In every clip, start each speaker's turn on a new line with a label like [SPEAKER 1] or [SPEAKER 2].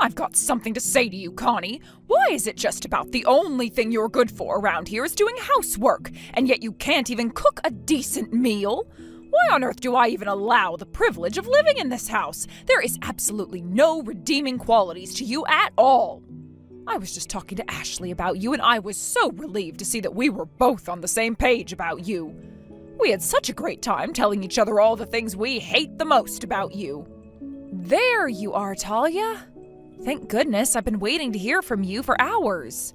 [SPEAKER 1] I've got something to say to you, Connie. Why is it just about the only thing you're good for around here is doing housework, and yet you can't even cook a decent meal? Why on earth do I even allow the privilege of living in this house? There is absolutely no redeeming qualities to you at all. I was just talking to Ashley about you, and I was so relieved to see that we were both on the same page about you. We had such a great time telling each other all the things we hate the most about you. There you are, Talia. Thank goodness, I've been waiting to hear from you for hours.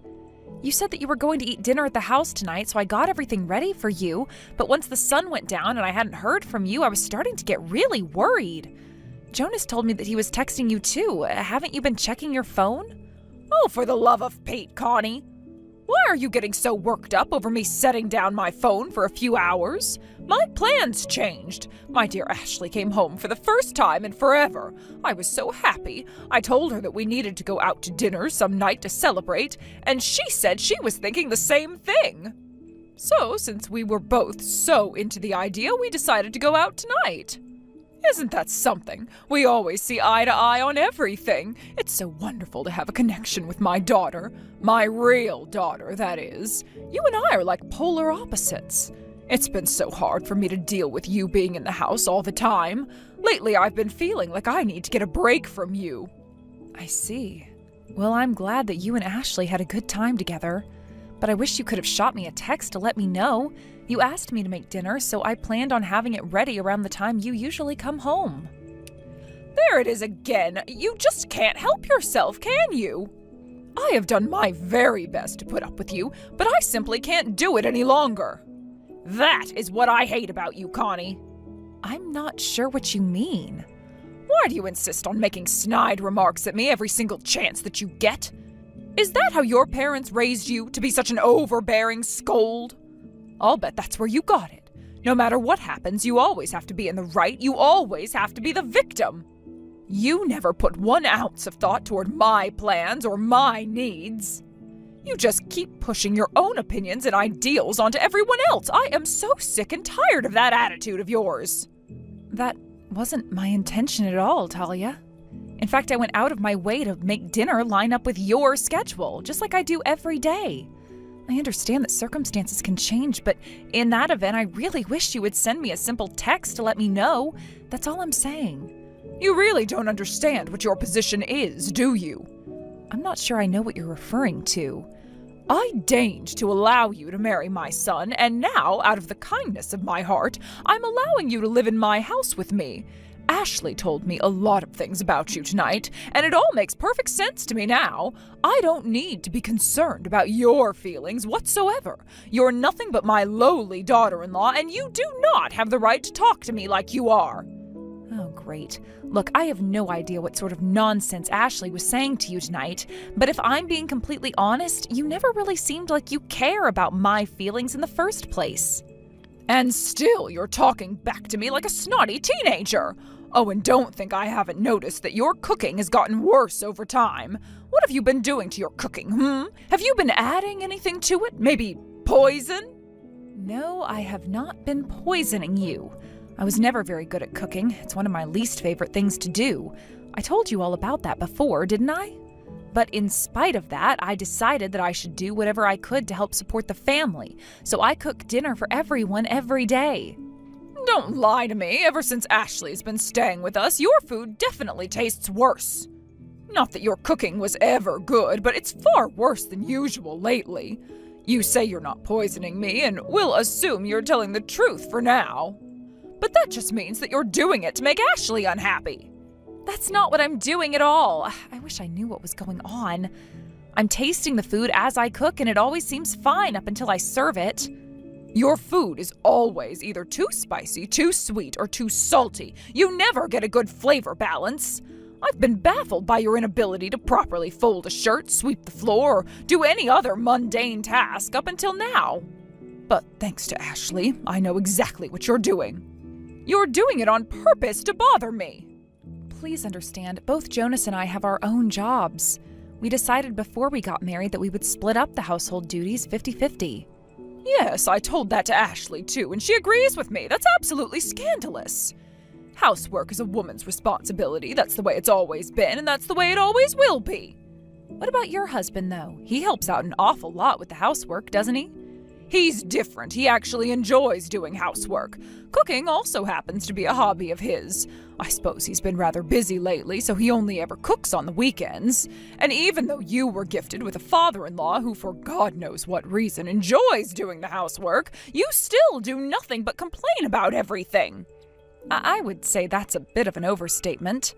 [SPEAKER 1] You said that you were going to eat dinner at the house tonight, so I got everything ready for you, but once the sun went down and I hadn't heard from you, I was starting to get really worried. Jonas told me that he was texting you too. Haven't you been checking your phone? Oh, for the love of Pete, Connie. Why are you getting so worked up over me setting down my phone for a few hours? My plans changed. My dear Ashley came home for the first time in forever. I was so happy. I told her that we needed to go out to dinner some night to celebrate, and she said she was thinking the same thing. So, since we were both so into the idea, we decided to go out tonight. Isn't that something? We always see eye to eye on everything. It's so wonderful to have a connection with my daughter. My real daughter, that is. You and I are like polar opposites. It's been so hard for me to deal with you being in the house all the time. Lately, I've been feeling like I need to get a break from you. I see. Well, I'm glad that you and Ashley had a good time together. But I wish you could have shot me a text to let me know. You asked me to make dinner, so I planned on having it ready around the time you usually come home. There it is again. You just can't help yourself, can you? I have done my very best to put up with you, but I simply can't do it any longer. That is what I hate about you, Connie. I'm not sure what you mean. Why do you insist on making snide remarks at me every single chance that you get? Is that how your parents raised you, to be such an overbearing scold? I'll bet that's where you got it. No matter what happens, you always have to be in the right. You always have to be the victim. You never put 1 ounce of thought toward my plans or my needs. You just keep pushing your own opinions and ideals onto everyone else. I am so sick and tired of that attitude of yours. That wasn't my intention at all, Talia. In fact, I went out of my way to make dinner line up with your schedule, just like I do every day. I understand that circumstances can change, but in that event, I really wish you would send me a simple text to let me know. That's all I'm saying. You really don't understand what your position is, do you? I'm not sure I know what you're referring to. I deigned to allow you to marry my son, and now, out of the kindness of my heart, I'm allowing you to live in my house with me. Ashley told me a lot of things about you tonight, and it all makes perfect sense to me now. I don't need to be concerned about your feelings whatsoever. You're nothing but my lowly daughter-in-law, and you do not have the right to talk to me like you are. Oh, great. Look, I have no idea what sort of nonsense Ashley was saying to you tonight, but if I'm being completely honest, you never really seemed like you care about my feelings in the first place. And still you're talking back to me like a snotty teenager. Oh, and don't think I haven't noticed that your cooking has gotten worse over time. What have you been doing to your cooking, Have you been adding anything to it? Maybe poison? No, I have not been poisoning you. I was never very good at cooking. It's one of my least favorite things to do. I told you all about that before, didn't I? But in spite of that, I decided that I should do whatever I could to help support the family, so I cook dinner for everyone every day. Don't lie to me. Ever since Ashley's been staying with us, your food definitely tastes worse. Not that your cooking was ever good, but it's far worse than usual lately. You say you're not poisoning me, and we'll assume you're telling the truth for now. But that just means that you're doing it to make Ashley unhappy. That's not what I'm doing at all. I wish I knew what was going on. I'm tasting the food as I cook, and it always seems fine up until I serve it. Your food is always either too spicy, too sweet, or too salty. You never get a good flavor balance. I've been baffled by your inability to properly fold a shirt, sweep the floor, or do any other mundane task up until now. But thanks to Ashley, I know exactly what you're doing. You're doing it on purpose to bother me. Please understand, both Jonas and I have our own jobs. We decided before we got married that we would split up the household duties 50-50. Yes, I told that to Ashley too, and she agrees with me. That's absolutely scandalous. Housework is a woman's responsibility. That's the way it's always been, and that's the way it always will be. What about your husband, though? He helps out an awful lot with the housework, doesn't he? He's different. He actually enjoys doing housework. Cooking also happens to be a hobby of his. I suppose he's been rather busy lately, so he only ever cooks on the weekends. And even though you were gifted with a father-in-law who, for God knows what reason, enjoys doing the housework, you still do nothing but complain about everything. I would say that's a bit of an overstatement.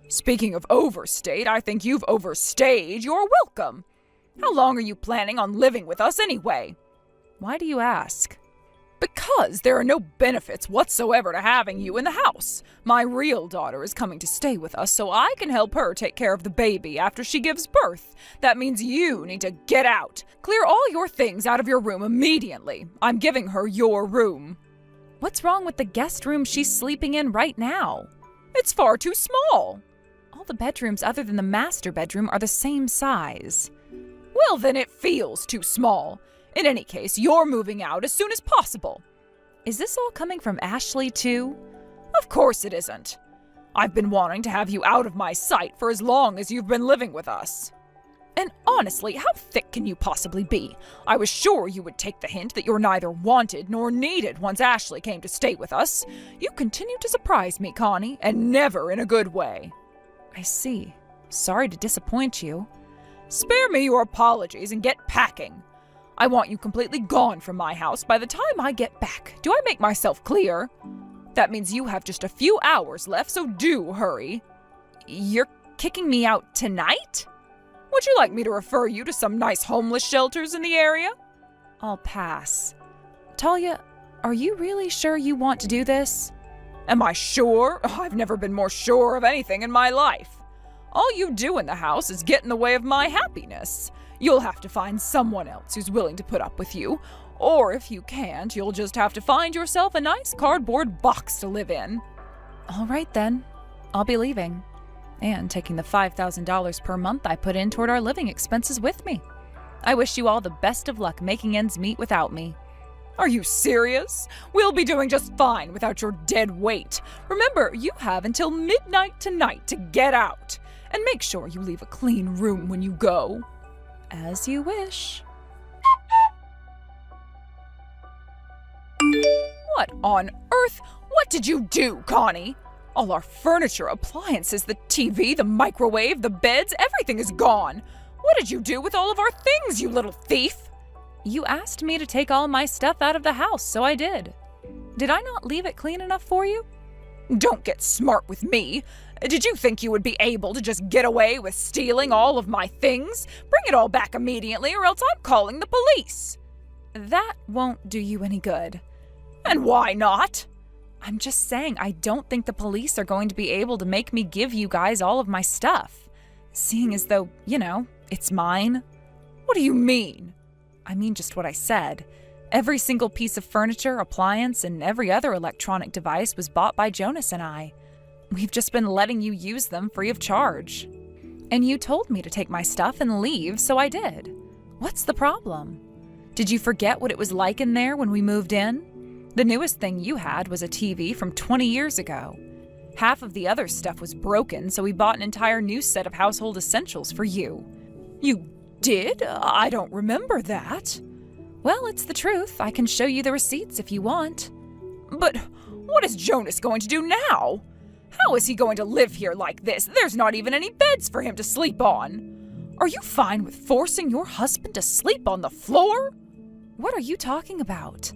[SPEAKER 1] Speaking of overstate, I think you've overstayed your welcome. How long are you planning on living with us anyway? Why do you ask? Because there are no benefits whatsoever to having you in the house. My real daughter is coming to stay with us so I can help her take care of the baby after she gives birth. That means you need to get out. Clear all your things out of your room immediately. I'm giving her your room. What's wrong with the guest room she's sleeping in right now? It's far too small. All the bedrooms other than the master bedroom are the same size. Well, then it feels too small. In any case, you're moving out as soon as possible. Is this all coming from Ashley, too? Of course it isn't. I've been wanting to have you out of my sight for as long as you've been living with us. And honestly, how thick can you possibly be? I was sure you would take the hint that you're neither wanted nor needed once Ashley came to stay with us. You continue to surprise me, Connie, and never in a good way. I see. Sorry to disappoint you. Spare me your apologies and get packing. I want you completely gone from my house by the time I get back. Do I make myself clear? That means you have just a few hours left, so do hurry. You're kicking me out tonight? Would you like me to refer you to some nice homeless shelters in the area? I'll pass. Talia, are you really sure you want to do this? Am I sure? I've never been more sure of anything in my life. All you do in the house is get in the way of my happiness. You'll have to find someone else who's willing to put up with you. Or if you can't, you'll just have to find yourself a nice cardboard box to live in. All right then. I'll be leaving. And taking the $5,000 per month I put in toward our living expenses with me. I wish you all the best of luck making ends meet without me. Are you serious? We'll be doing just fine without your dead weight. Remember, you have until midnight tonight to get out. And make sure you leave a clean room when you go. As you wish. What on earth? What did you do, Connie? All our furniture, appliances, the TV, the microwave, the beds, everything is gone. What did you do with all of our things, you little thief? You asked me to take all my stuff out of the house, so I did. Did I not leave it clean enough for you? Don't get smart with me. Did you think you would be able to just get away with stealing all of my things? Bring it all back immediately, or else I'm calling the police. That won't do you any good. And why not? I'm just saying I don't think the police are going to be able to make me give you guys all of my stuff. Seeing as though, it's mine. What do you mean? I mean just what I said. Every single piece of furniture, appliance, and every other electronic device was bought by Jonas and I. We've just been letting you use them free of charge. And you told me to take my stuff and leave, so I did. What's the problem? Did you forget what it was like in there when we moved in? The newest thing you had was a TV from 20 years ago. Half of the other stuff was broken, so we bought an entire new set of household essentials for you. You did? I don't remember that. Well, it's the truth. I can show you the receipts if you want. But what is Jonas going to do now? How is he going to live here like this? There's not even any beds for him to sleep on. Are you fine with forcing your husband to sleep on the floor? What are you talking about?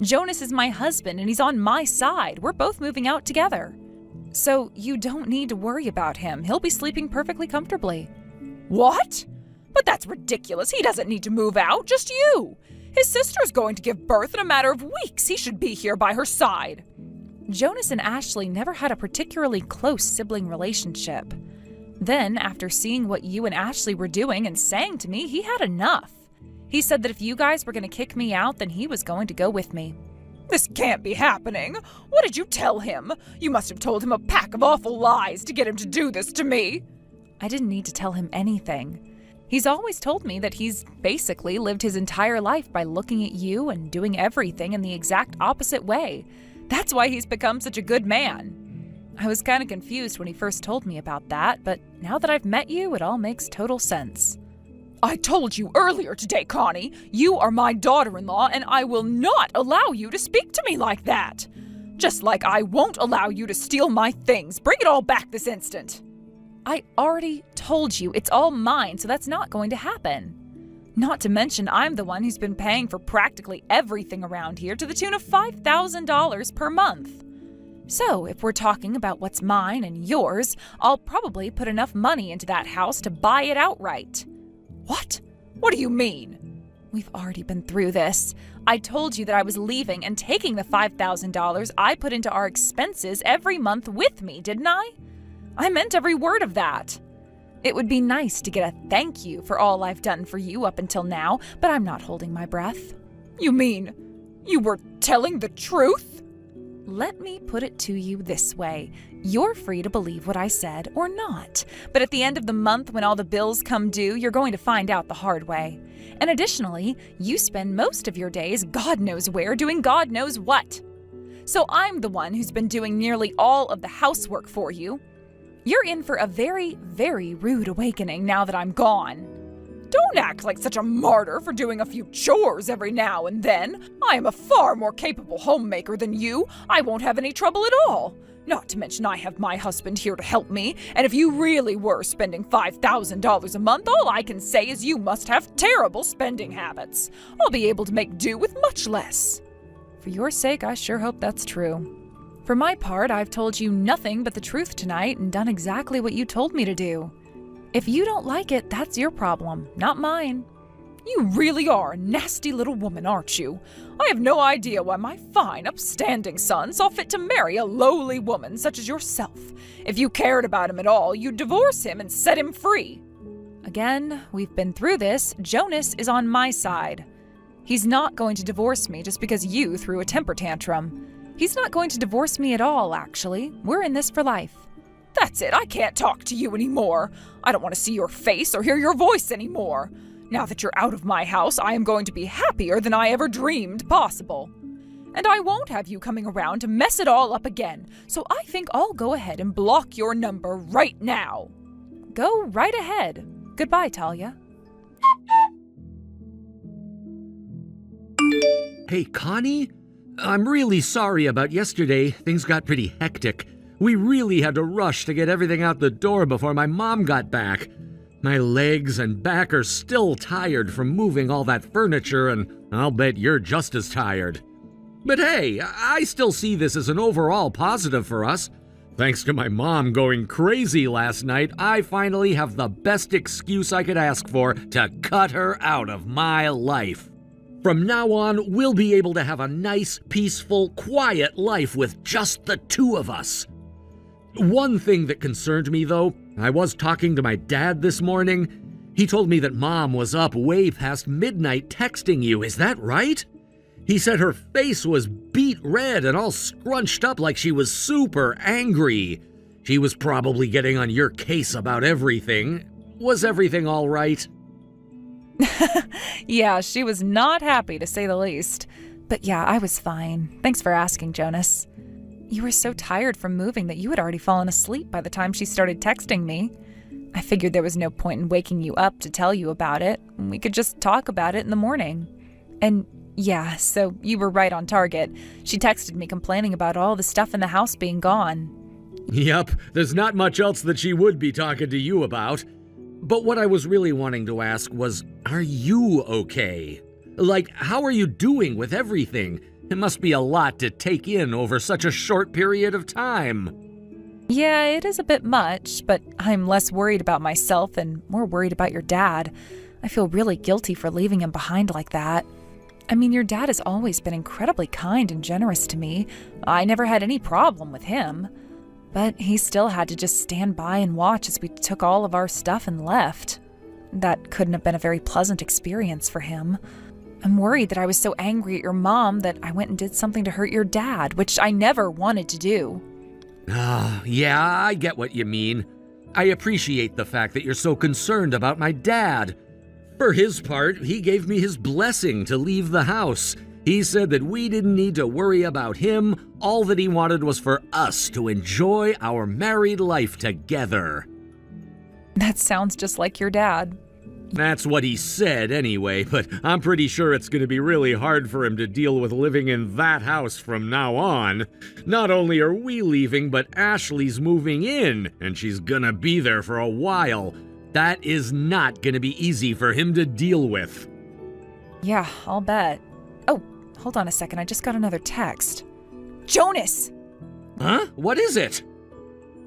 [SPEAKER 1] Jonas is my husband and he's on my side. We're both moving out together. So you don't need to worry about him. He'll be sleeping perfectly comfortably. What? But that's ridiculous. He doesn't need to move out, just you. His sister's going to give birth in a matter of weeks. He should be here by her side. Jonas and Ashley never had a particularly close sibling relationship. Then, after seeing what you and Ashley were doing and saying to me, he had enough. He said that if you guys were going to kick me out, then he was going to go with me. This can't be happening. What did you tell him? You must have told him a pack of awful lies to get him to do this to me. I didn't need to tell him anything. He's always told me that he's basically lived his entire life by looking at you and doing everything in the exact opposite way. That's why he's become such a good man. I was kind of confused when he first told me about that, but now that I've met you, it all makes total sense. I told you earlier today, Connie, you are my daughter-in-law and I will not allow you to speak to me like that. Just like I won't allow you to steal my things. Bring it all back this instant. I already told you it's all mine, so that's not going to happen. Not to mention I'm the one who's been paying for practically everything around here to the tune of $5,000 per month. So if we're talking about what's mine and yours, I'll probably put enough money into that house to buy it outright. What? What do you mean? We've already been through this. I told you that I was leaving and taking the $5,000 I put into our expenses every month with me, didn't I? I meant every word of that. It would be nice to get a thank you for all I've done for you up until now, but I'm not holding my breath. You mean you were telling the truth? Let me put it to you this way. You're free to believe what I said or not. But at the end of the month, when all the bills come due, you're going to find out the hard way. And additionally, you spend most of your days God knows where doing God knows what. So I'm the one who's been doing nearly all of the housework for you. You're in for a very, very rude awakening now that I'm gone. Don't act like such a martyr for doing a few chores every now and then. I am a far more capable homemaker than you. I won't have any trouble at all. Not to mention I have my husband here to help me, and if you really were spending $5,000 a month, all I can say is you must have terrible spending habits. I'll be able to make do with much less. For your sake, I sure hope that's true. For my part, I've told you nothing but the truth tonight and done exactly what you told me to do. If you don't like it, that's your problem, not mine. You really are a nasty little woman, aren't you? I have no idea why my fine, upstanding son saw fit to marry a lowly woman such as yourself. If you cared about him at all, you'd divorce him and set him free. Again, we've been through this. Jonas is on my side. He's not going to divorce me just because you threw a temper tantrum. He's not going to divorce me at all, actually. We're in this for life. That's it, I can't talk to you anymore. I don't want to see your face or hear your voice anymore. Now that you're out of my house, I am going to be happier than I ever dreamed possible. And I won't have you coming around to mess it all up again, so I think I'll go ahead and block your number right now. Go right ahead. Goodbye, Talia.
[SPEAKER 2] Hey, Connie? I'm really sorry about yesterday. Things got pretty hectic. We really had to rush to get everything out the door before my mom got back. My legs and back are still tired from moving all that furniture, and I'll bet you're just as tired. But hey, I still see this as an overall positive for us. Thanks to my mom going crazy last night, I finally have the best excuse I could ask for to cut her out of my life. From now on, we'll be able to have a nice, peaceful, quiet life with just the two of us. One thing that concerned me, though, I was talking to my dad this morning. He told me that Mom was up way past midnight texting you. Is that right? He said her face was beet red and all scrunched up like she was super angry. She was probably getting on your case about everything. Was everything all right?
[SPEAKER 1] Yeah, she was not happy, to say the least. But yeah, I was fine. Thanks for asking, Jonas. You were so tired from moving that you had already fallen asleep by the time she started texting me. I figured there was no point in waking you up to tell you about it. We could just talk about it in the morning. And yeah, so you were right on target. She texted me complaining about all the stuff in the house being gone.
[SPEAKER 2] Yep, there's not much else that she would be talking to you about. But what I was really wanting to ask was, are you okay? Like, how are you doing with everything? It must be a lot to take in over such a short period of time.
[SPEAKER 1] Yeah, it is a bit much, but I'm less worried about myself and more worried about your dad. I feel really guilty for leaving him behind like that. I mean, your dad has always been incredibly kind and generous to me. I never had any problem with him. But he still had to just stand by and watch as we took all of our stuff and left. That couldn't have been a very pleasant experience for him. I'm worried that I was so angry at your mom that I went and did something to hurt your dad, which I never wanted to do.
[SPEAKER 2] Yeah, I get what you mean. I appreciate the fact that you're so concerned about my dad. For his part, he gave me his blessing to leave the house. He said that we didn't need to worry about him. All that he wanted was for us to enjoy our married life together.
[SPEAKER 1] That sounds just like your dad.
[SPEAKER 2] That's what he said anyway, but I'm pretty sure it's going to be really hard for him to deal with living in that house from now on. Not only are we leaving, but Ashley's moving in, and she's gonna be there for a while. That is not gonna be easy for him to deal with.
[SPEAKER 1] Yeah, I'll bet. Oh, hold on a second, I just got another text. Jonas!
[SPEAKER 2] Huh? What is it?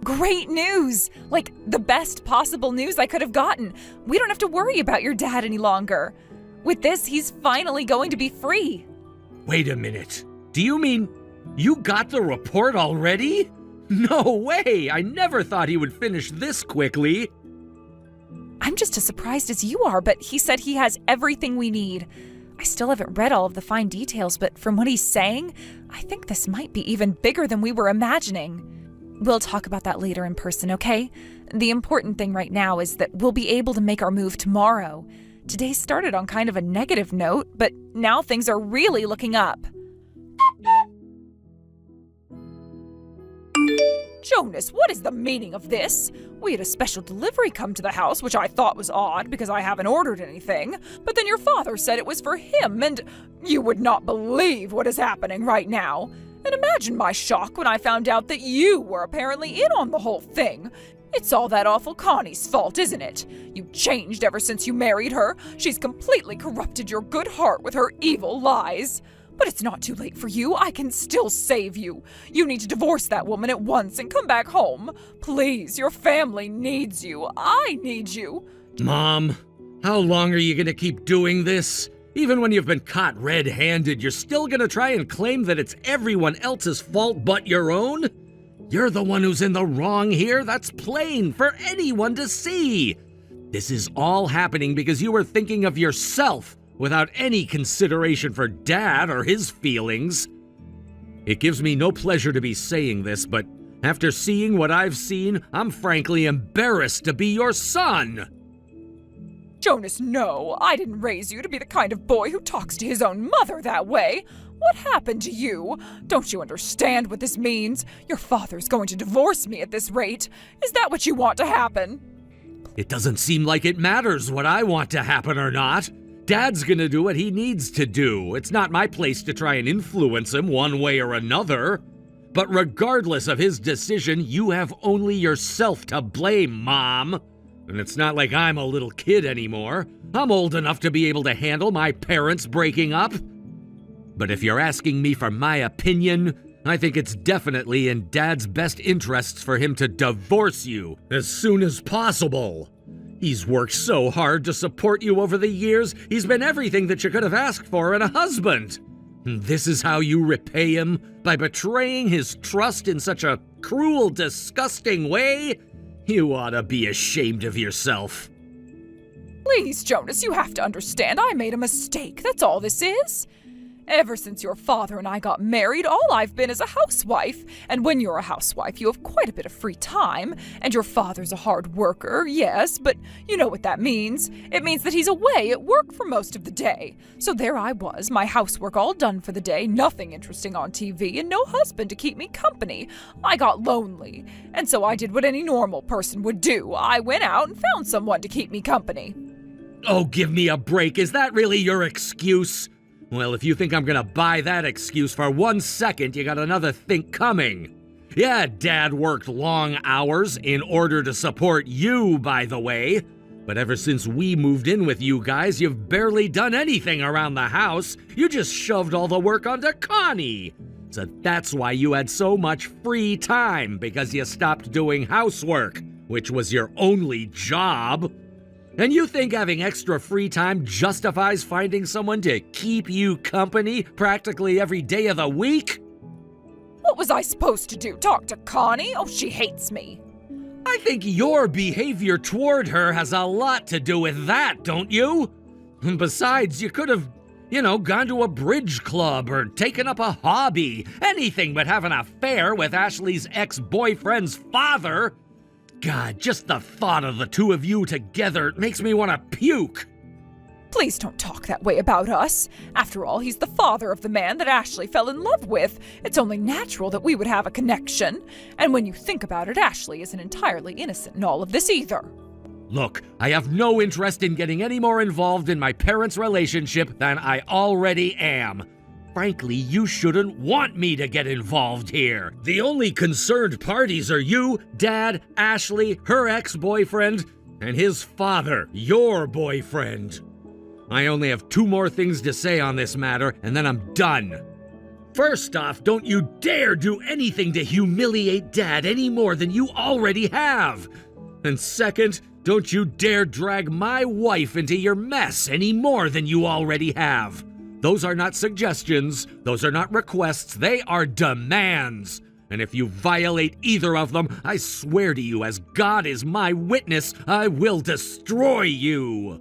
[SPEAKER 1] Great news! Like, the best possible news I could have gotten. We don't have to worry about your dad any longer. With this, he's finally going to be free.
[SPEAKER 2] Wait a minute. Do you mean you got the report already? No way! I never thought he would finish this quickly.
[SPEAKER 1] I'm just as surprised as you are, but he said he has everything we need. I still haven't read all of the fine details, but from what he's saying, I think this might be even bigger than we were imagining. We'll talk about that later in person, okay? The important thing right now is that we'll be able to make our move tomorrow. Today started on kind of a negative note, but now things are really looking up. Jonas, what is the meaning of this? We had a special delivery come to the house, which I thought was odd because I haven't ordered anything. But then your father said it was for him, and you would not believe what is happening right now. And imagine my shock when I found out that you were apparently in on the whole thing. It's all that awful Connie's fault, isn't it? You changed ever since you married her. She's completely corrupted your good heart with her evil lies. But it's not too late for you. I can still save you. You need to divorce that woman at once and come back home. Please, your family needs you. I need you.
[SPEAKER 2] Mom, how long are you gonna keep doing this? Even when you've been caught red-handed, you're still gonna try and claim that it's everyone else's fault but your own? You're the one who's in the wrong here. That's plain for anyone to see. This is all happening because you were thinking of yourself without any consideration for Dad or his feelings. It gives me no pleasure to be saying this, but after seeing what I've seen, I'm frankly embarrassed to be your son.
[SPEAKER 1] Jonas, no. I didn't raise you to be the kind of boy who talks to his own mother that way. What happened to you? Don't you understand what this means? Your father's going to divorce me at this rate. Is that what you want to happen?
[SPEAKER 2] It doesn't seem like it matters what I want to happen or not. Dad's gonna do what he needs to do. It's not my place to try and influence him one way or another. But regardless of his decision, you have only yourself to blame, Mom. And it's not like I'm a little kid anymore. I'm old enough to be able to handle my parents breaking up. But if you're asking me for my opinion, I think it's definitely in Dad's best interests for him to divorce you as soon as possible. He's worked so hard to support you over the years. He's been everything that you could have asked for in a husband. And this is how you repay him? By betraying his trust in such a cruel, disgusting way? You ought to be ashamed of yourself.
[SPEAKER 1] Please, Jonas, you have to understand. I made a mistake. That's all this is. Ever since your father and I got married, all I've been is a housewife. And when you're a housewife, you have quite a bit of free time. And your father's a hard worker, yes, but you know what that means. It means that he's away at work for most of the day. So there I was, my housework all done for the day, nothing interesting on TV, and no husband to keep me company. I got lonely. And so I did what any normal person would do. I went out and found someone to keep me company.
[SPEAKER 2] Oh, give me a break. Is that really your excuse? Well, if you think I'm gonna buy that excuse for 1 second, you got another think coming. Yeah, Dad worked long hours in order to support you, by the way. But ever since we moved in with you guys, you've barely done anything around the house. You just shoved all the work onto Connie. So that's why you had so much free time, because you stopped doing housework, which was your only job. And you think having extra free time justifies finding someone to keep you company practically every day of the week?
[SPEAKER 1] What was I supposed to do? Talk to Connie? Oh, she hates me.
[SPEAKER 2] I think your behavior toward her has a lot to do with that, don't you? And besides, you could have, gone to a bridge club or taken up a hobby. Anything but have an affair with Ashley's ex-boyfriend's father. God, just the thought of the two of you together makes me want to puke.
[SPEAKER 1] Please don't talk that way about us. After all, he's the father of the man that Ashley fell in love with. It's only natural that we would have a connection. And when you think about it, Ashley isn't entirely innocent in all of this either.
[SPEAKER 2] Look, I have no interest in getting any more involved in my parents' relationship than I already am. Frankly, you shouldn't want me to get involved here. The only concerned parties are you, Dad, Ashley, her ex-boyfriend, and his father, your boyfriend. I only have 2 more things to say on this matter, and then I'm done. First off, don't you dare do anything to humiliate Dad any more than you already have. And second, don't you dare drag my wife into your mess any more than you already have. Those are not suggestions, those are not requests, they are demands. And if you violate either of them, I swear to you, as God is my witness, I will destroy you.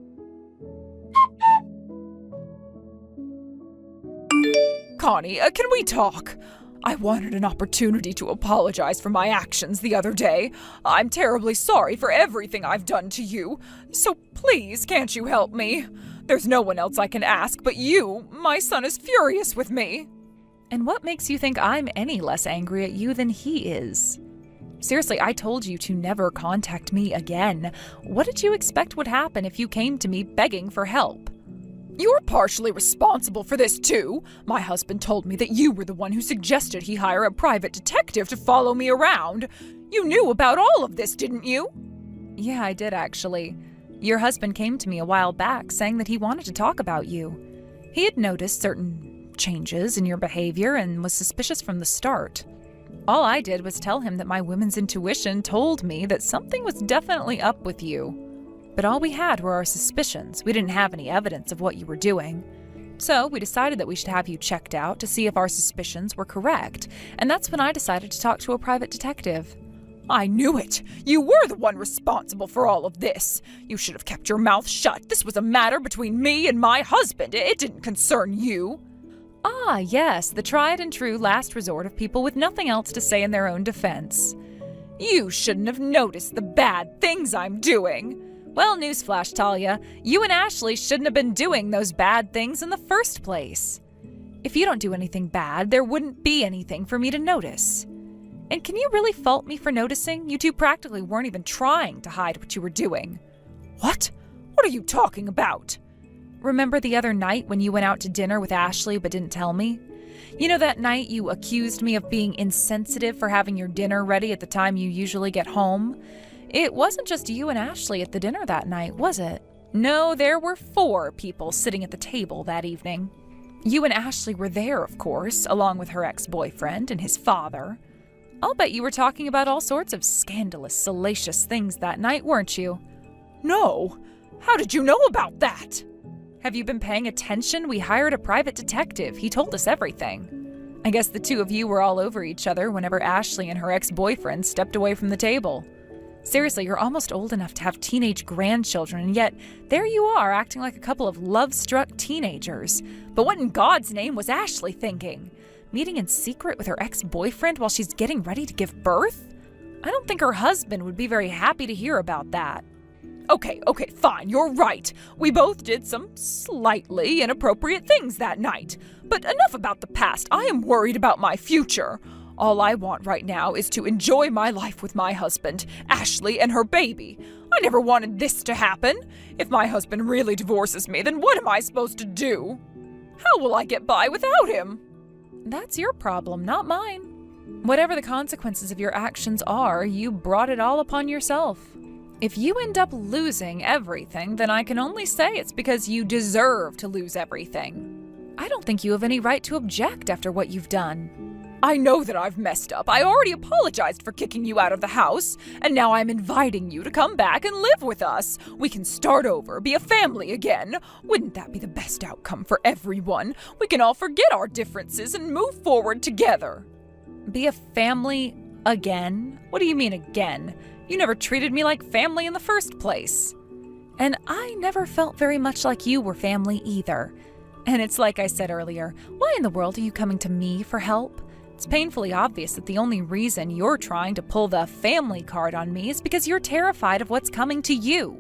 [SPEAKER 1] Connie, can we talk? I wanted an opportunity to apologize for my actions the other day. I'm terribly sorry for everything I've done to you. So please, can't you help me? There's no one else I can ask but you. My son is furious with me.
[SPEAKER 3] And what makes you think I'm any less angry at you than he is? Seriously, I told you to never contact me again. What did you expect would happen if you came to me begging for help?
[SPEAKER 1] You're partially responsible for this, too. My husband told me that you were the one who suggested he hire a private detective to follow me around. You knew about all of this, didn't you?
[SPEAKER 3] Yeah, I did actually. Your husband came to me a while back saying that he wanted to talk about you. He had noticed certain changes in your behavior and was suspicious from the start. All I did was tell him that my women's intuition told me that something was definitely up with you. But all we had were our suspicions. We didn't have any evidence of what you were doing. So we decided that we should have you checked out to see if our suspicions were correct. And that's when I decided to talk to a private detective.
[SPEAKER 1] I knew it. You were the one responsible for all of this. You should have kept your mouth shut. This was a matter between me and my husband. It didn't concern you.
[SPEAKER 3] Ah, yes, the tried and true last resort of people with nothing else to say in their own defense.
[SPEAKER 1] You shouldn't have noticed the bad things I'm doing.
[SPEAKER 3] Well, newsflash, Talia, you and Ashley shouldn't have been doing those bad things in the first place. If you don't do anything bad, there wouldn't be anything for me to notice. And can you really fault me for noticing? You two practically weren't even trying to hide what you were doing.
[SPEAKER 1] What? What are you talking about?
[SPEAKER 3] Remember the other night when you went out to dinner with Ashley but didn't tell me? You know that night you accused me of being insensitive for having your dinner ready at the time you usually get home? It wasn't just you and Ashley at the dinner that night, was it? No, there were 4 people sitting at the table that evening. You and Ashley were there, of course, along with her ex-boyfriend and his father. I'll bet you were talking about all sorts of scandalous, salacious things that night, weren't you?
[SPEAKER 1] No. How did you know about that?
[SPEAKER 3] Have you been paying attention? We hired a private detective. He told us everything. I guess the 2 of you were all over each other whenever Ashley and her ex-boyfriend stepped away from the table. Seriously, you're almost old enough to have teenage grandchildren, and yet there you are acting like a couple of love-struck teenagers. But what in God's name was Ashley thinking? Meeting in secret with her ex-boyfriend while she's getting ready to give birth? I don't think her husband would be very happy to hear about that.
[SPEAKER 1] Okay, fine, you're right. We both did some slightly inappropriate things that night. But enough about the past. I am worried about my future. All I want right now is to enjoy my life with my husband, Ashley, and her baby. I never wanted this to happen. If my husband really divorces me, then what am I supposed to do? How will I get by without him?
[SPEAKER 3] That's your problem, not mine. Whatever the consequences of your actions are, you brought it all upon yourself. If you end up losing everything, then I can only say it's because you deserve to lose everything. I don't think you have any right to object after what you've done.
[SPEAKER 1] I know that I've messed up. I already apologized for kicking you out of the house, and now I'm inviting you to come back and live with us. We can start over, be a family again. Wouldn't that be the best outcome for everyone? We can all forget our differences and move forward together.
[SPEAKER 3] Be a family again? What do you mean again? You never treated me like family in the first place. And I never felt very much like you were family either. And it's like I said earlier, why in the world are you coming to me for help? It's painfully obvious that the only reason you're trying to pull the family card on me is because you're terrified of what's coming to you.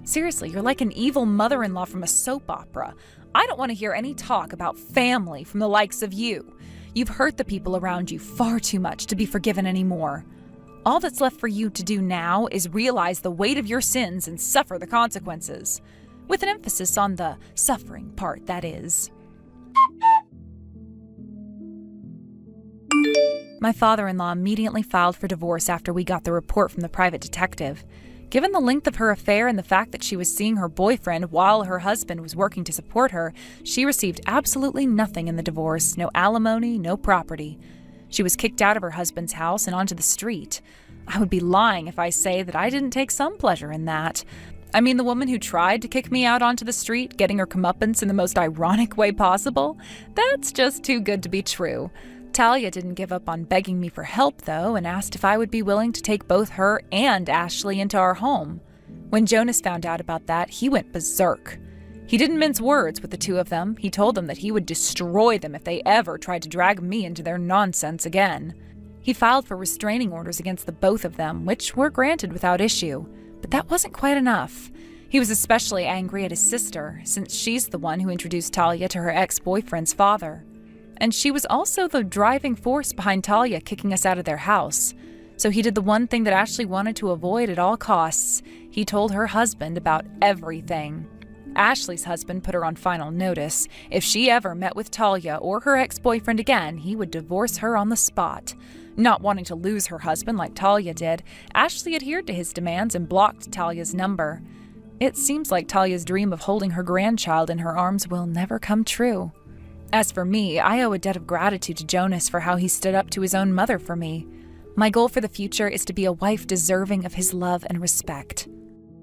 [SPEAKER 3] Seriously, you're like an evil mother-in-law from a soap opera. I don't want to hear any talk about family from the likes of you. You've hurt the people around you far too much to be forgiven anymore. All that's left for you to do now is realize the weight of your sins and suffer the consequences. With an emphasis on the suffering part, that is. My father-in-law immediately filed for divorce after we got the report from the private detective. Given the length of her affair and the fact that she was seeing her boyfriend while her husband was working to support her, she received absolutely nothing in the divorce, no alimony, no property. She was kicked out of her husband's house and onto the street. I would be lying if I say that I didn't take some pleasure in that. I mean, the woman who tried to kick me out onto the street, getting her comeuppance in the most ironic way possible, that's just too good to be true. Talia didn't give up on begging me for help, though, and asked if I would be willing to take both her and Ashley into our home. When Jonas found out about that, he went berserk. He didn't mince words with the two of them. He told them that he would destroy them if they ever tried to drag me into their nonsense again. He filed for restraining orders against the both of them, which were granted without issue. But that wasn't quite enough. He was especially angry at his sister, since she's the one who introduced Talia to her ex-boyfriend's father. And she was also the driving force behind Talia kicking us out of their house. So he did the one thing that Ashley wanted to avoid at all costs. He told her husband about everything. Ashley's husband put her on final notice. If she ever met with Talia or her ex-boyfriend again, he would divorce her on the spot. Not wanting to lose her husband like Talia did, Ashley adhered to his demands and blocked Talia's number. It seems like Talia's dream of holding her grandchild in her arms will never come true. As for me, I owe a debt of gratitude to Jonas for how he stood up to his own mother for me. My goal for the future is to be a wife deserving of his love and respect.